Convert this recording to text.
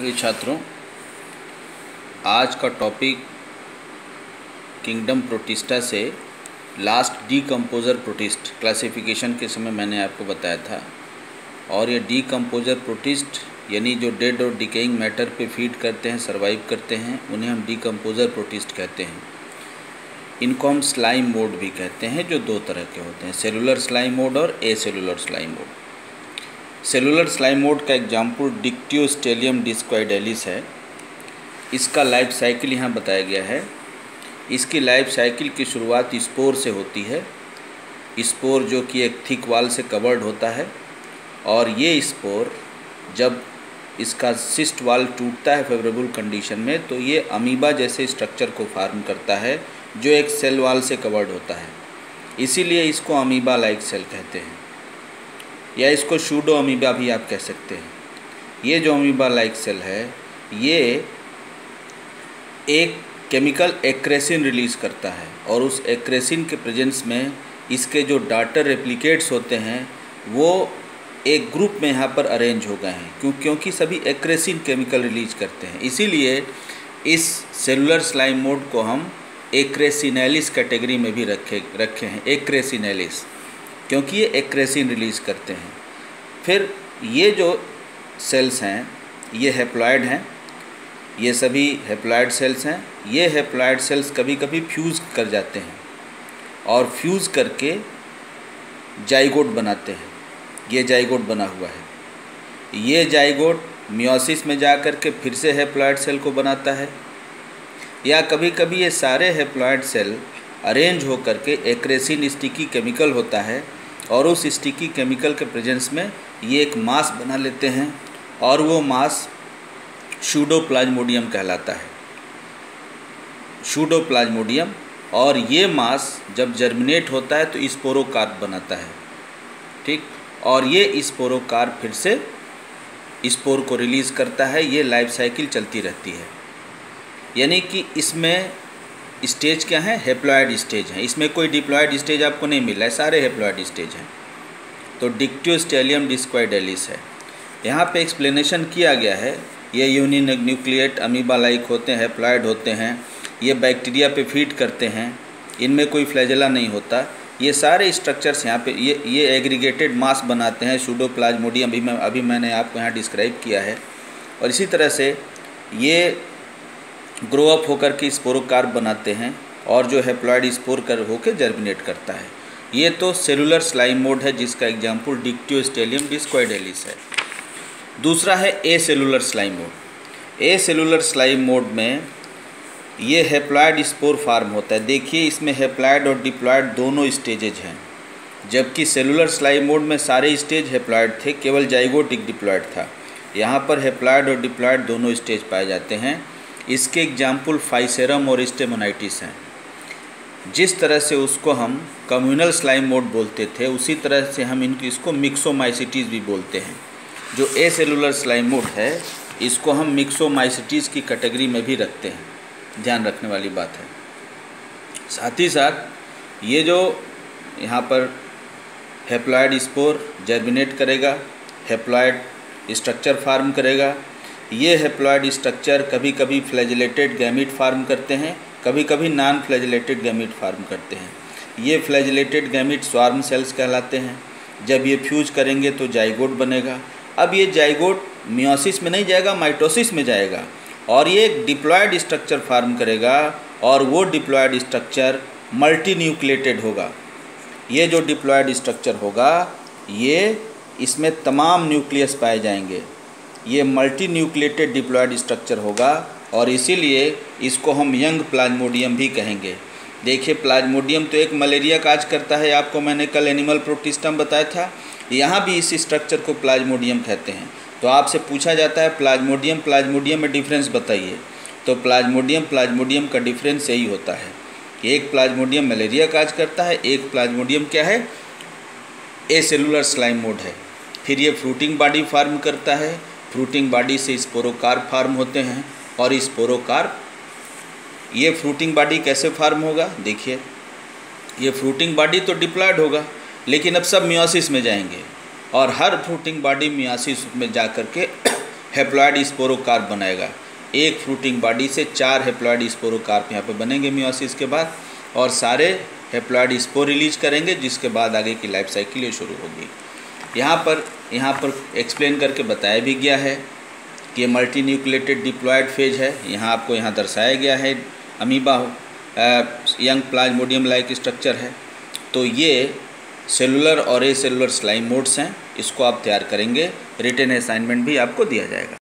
प्रिय छात्रों, आज का टॉपिक किंगडम प्रोटिस्टा से लास्ट डीकम्पोजर प्रोटिस्ट क्लासिफिकेशन के समय मैंने आपको बताया था। और ये डीकम्पोजर प्रोटिस्ट यानी जो डेड और डिकेइंग मैटर पे फीड करते हैं, सर्वाइव करते हैं, उन्हें हम डीकम्पोजर प्रोटिस्ट कहते हैं। इनको हम स्लाइम मोड भी कहते हैं, जो दो तरह के होते हैं, सेलुलर स्लाइम मोड और acellular slime mode. Cellular slime mode का एग्जाम्पल डिक्टियोस्टेलियम डिस्क्वाइडेलिस है। इसका लाइफ साइकिल यहाँ बताया गया है। इसकी लाइफ साइकिल की शुरुआत स्पोर से होती है। स्पोर जो कि एक थिक वाल से कवर्ड होता है, और ये स्पोर जब इसका सिस्ट वाल टूटता है फेवरेबल कंडीशन में, तो ये अमीबा जैसे स्ट्रक्चर को फॉर्म करता है जो एक सेल वाल से कवर्ड होता है। इसीलिए इसको अमीबा लाइक सेल कहते हैं, या इसको सूडो अमीबा भी आप कह सकते हैं। ये जो अमीबा लाइक सेल है, ये एक केमिकल एक्रेसिन रिलीज़ करता है, और उस एक्रेसिन के प्रेजेंस में इसके जो डॉटर रेप्लिकेट्स होते हैं वो एक ग्रुप में यहाँ पर अरेंज हो गए हैं, क्योंकि सभी एक्रेसिन केमिकल रिलीज करते हैं। इसीलिए इस सेलुलर स्लाइम मोड को हम एक्रेसिनेलिस कैटेगरी में भी रखे हैं, एक्रेसिनेलिस, क्योंकि ये एक्रेसिन रिलीज़ करते हैं। फिर ये जो सेल्स हैं ये हैप्लॉइड हैं, ये सभी हैप्लॉइड सेल्स हैं। ये हैप्लॉइड सेल्स कभी कभी फ्यूज़ कर जाते हैं और फ्यूज़ करके जाइगोट बनाते हैं। ये जाइगोट बना हुआ है। ये जाइगोट मियोसिस में जा कर के फिर से हैप्लॉइड सेल को बनाता है, या कभी कभी ये सारे हैप्लॉइड सेल अरेंज हो करके एक्रेसिन स्टिकी केमिकल होता है, और उस स्टिकी केमिकल के प्रेजेंस में ये एक मास बना लेते हैं, और वो मास सूडोप्लाज्मोडियम कहलाता है, सूडोप्लाज्मोडियम। और ये मास जब जर्मिनेट होता है तो स्पोरोकार्प बनाता है, ठीक। और ये स्पोरोकार्प फिर से स्पोर को रिलीज़ करता है। ये लाइफ साइकिल चलती रहती है, यानी कि इसमें स्टेज क्या है, हैप्लॉइड स्टेज हैं। इसमें कोई डिप्लॉइड स्टेज आपको नहीं मिला है, सारे हैप्लॉइड स्टेज हैं। तो डिक्टियोस्टेलियम डिस्क्वाइडेलिस है। यहाँ पे एक्सप्लेनेशन किया गया है, ये यूनिन्यूक्लिएट अमीबा लाइक होते हैं, हैप्लॉइड होते हैं, ये बैक्टीरिया पे फीड करते हैं, इनमें कोई फ्लैजेला नहीं होता। ये सारे स्ट्रक्चर्स यहाँ पे ये एग्रीगेटेड मास बनाते हैं, सूडोप्लाज्मोडियम अभी मैंने आपको यहाँ डिस्क्राइब किया है। और इसी तरह से ये ग्रो अप होकर के स्पोरोकार्प बनाते हैं, और जो हैप्लॉइड स्पोर होकर जर्मिनेट करता है। ये तो सेलुलर स्लाइम मोड है, जिसका एग्जाम्पल डिक्टियोस्टेलियम डिस्क्वाइडेलिस है। दूसरा है एसेलुलर स्लाइम मोड। एसेलुलर स्लाइम मोड में ये हैप्लॉइड स्पोर फार्म होता है। देखिए, इसमें हैप्लॉइड और डिप्लॉइड दोनों स्टेजेज हैं, जबकि सेलुलर स्लाइम मोड में सारे स्टेज हैप्लॉइड थे, केवल जाइगोट एक डिप्लॉइड था। यहाँ पर हैप्लॉइड और डिप्लॉइड दोनों स्टेज पाए जाते हैं। इसके एग्जाम्पल फाइसेरम और स्टेमोनाइटिस हैं। जिस तरह से उसको हम कम्युनल स्लाइम मोड बोलते थे, उसी तरह से हम इसको मिक्सोमाइसिटीज़ भी बोलते हैं। जो एसेलुलर स्लाइम मोड है, इसको हम मिक्सोमाइसिटीज़ की कैटेगरी में भी रखते हैं, ध्यान रखने वाली बात है। साथ ही साथ ये जो यहाँ पर हैप्लॉइड स्पोर जर्मिनेट करेगा, हैप्लॉइड स्ट्रक्चर फार्म करेगा। ये हैप्लॉइड स्ट्रक्चर कभी कभी फ्लैजिलेटेड गैमीट फार्म करते हैं, कभी कभी नॉन फ्लैजिलेटेड गैमीट फार्म करते हैं। ये फ्लैजिलेटेड गैमीट स्वार्म सेल्स कहलाते हैं। जब ये फ्यूज करेंगे तो जाइगोट बनेगा। अब ये जाइगोट मियोसिस में नहीं जाएगा, माइटोसिस में जाएगा, और ये एक डिप्लॉयड स्ट्रक्चर फार्म करेगा, और वो डिप्लॉयड स्ट्रक्चर मल्टी न्यूक्लिएटेड होगा। ये जो डिप्लॉयड स्ट्रक्चर होगा, ये इसमें तमाम न्यूक्लियस पाए जाएंगे। ये मल्टी न्यूक्लिएटेड डिप्लॉयड स्ट्रक्चर होगा, और इसीलिए इसको हम यंग प्लाज्मोडियम भी कहेंगे। देखिए, प्लाज्मोडियम तो एक मलेरिया काज करता है, आपको मैंने कल एनिमल प्रोटिस्टम बताया था। यहाँ भी इस स्ट्रक्चर को प्लाज्मोडियम कहते हैं। तो आपसे पूछा जाता है प्लाज्मोडियम में डिफरेंस बताइए, तो प्लाज्मोडियम का डिफरेंस यही होता है कि एक प्लाज्मोडियम मलेरिया काज करता है, एक प्लाज्मोडियम क्या है, एसेलुलर स्लाइम मोड है। फिर ये फ्रूटिंग बॉडी फार्म करता है, फ्रूटिंग बॉडी से स्पोरोकार्प फार्म होते हैं, और स्पोरोकार्प, ये फ्रूटिंग बॉडी कैसे फार्म होगा, देखिए, ये फ्रूटिंग बॉडी तो डिप्लॉयड होगा, लेकिन अब सब मियोसिस में जाएंगे, और हर फ्रूटिंग बॉडी मियोसिस में जा कर के हैप्लॉइड स्पोरोकार्प बनाएगा। एक फ्रूटिंग बॉडी से 4 हैप्लॉइड स्पोरोकार्प यहाँ पे बनेंगे मियोसिस के बाद, और सारे हैप्लॉइड स्पोर रिलीज करेंगे, जिसके बाद आगे की लाइफ साइकिल ये शुरू होगी। यहाँ पर एक्सप्लेन करके बताया भी गया है कि ये मल्टी न्यूक्लिएटेड डिप्लॉयड फेज है। यहाँ आपको यहाँ दर्शाया गया है amoeba young Plasmodium like structure है। तो ये सेलुलर और ए सेलुलर स्लाइम मोड्स हैं, इसको आप तैयार करेंगे। रिटन असाइनमेंट भी आपको दिया जाएगा।